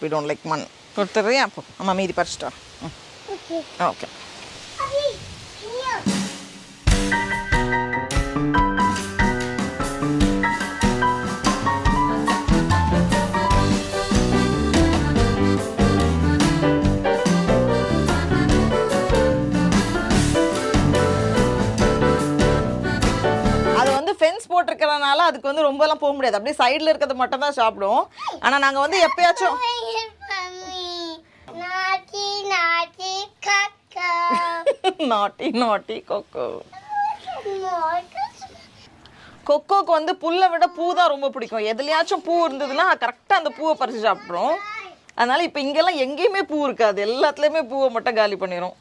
We don't like மண் கொடுத்துறியா? அப்போ அம்மா மீதி பறிச்சிட்டு வரேன். ஓகே. ஃபென்ஸ் போட்டிருக்கிறதுனால அதுக்கு வந்து ரொம்பலாம் போக முடியாது. அப்படியே சைடில் இருக்கிறது மட்டும் தான் சாப்பிடும். ஆனால் நாங்கள் வந்து எப்பயாச்சும் நாட்டி கொக்கோ கொக்கோக்கு வந்து புல்லை விட பூ தான் ரொம்ப பிடிக்கும். எதுலையாச்சும் பூ இருந்ததுன்னா கரெக்டாக அந்த பூவை பறித்து சாப்பிட்றோம். அதனால் இப்போ இங்கெல்லாம் எங்கேயுமே பூ இருக்காது, எல்லாத்துலேயுமே பூவை மட்டும் காலி பண்ணிடும்.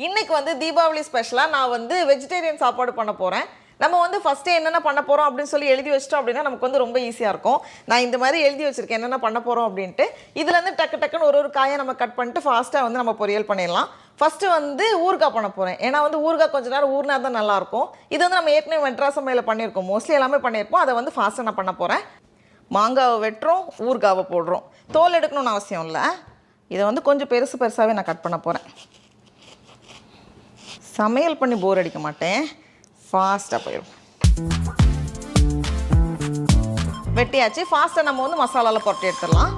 இன்னைக்கு வந்து தீபாவளி ஸ்பெஷலாக நான் வந்து வெஜிடேரியன் சாப்பாடு பண்ண போகிறேன். நம்ம வந்து ஃபஸ்ட்டே என்னென்ன பண்ண போகிறோம் அப்படின்னு சொல்லி எழுதி வச்சிட்டோம் அப்படின்னா நமக்கு வந்து ரொம்ப ஈஸியாக இருக்கும். நான் இந்த மாதிரி எழுதி வச்சுருக்கேன் என்னென்ன பண்ண போகிறோம் அப்படின்ட்டு. இதுலேருந்து டக்குன்னு ஒரு காயை நம்ம கட் பண்ணிட்டு ஃபாஸ்ட்டாக வந்து நம்ம பொரியல் பண்ணிடலாம். ஃபஸ்ட்டு வந்து ஊறுகாய் பண்ண போகிறேன். ஏன்னா வந்து ஊறுகாய் கொஞ்சம் நேரம் ஊறினா தான் நல்லாயிருக்கும். இது வந்து நம்ம ஏற்கனவே மெட்ராஸ் சமையல் பண்ணியிருக்கோம், மோஸ்ட்லி எல்லாமே பண்ணியிருப்போம். அதை வந்து ஃபாஸ்ட்டாக நான் பண்ண போகிறேன். மாங்காவை வெட்டுறோம், ஊறுகாவை போடுறோம். தோல் எடுக்கணும்னு அவசியம் இல்லை. இதை வந்து கொஞ்சம் பெருசாகவே நான் கட் பண்ண போகிறேன். சமையல் பண்ணி போர் அடிக்க மாட்டேன், ஃபாஸ்ட்டாக போயிடும். வெட்டியாச்சு, ஃபாஸ்ட்டாக நம்ம வந்து மசாலாவில் புரட்டி எடுத்துடலாம்.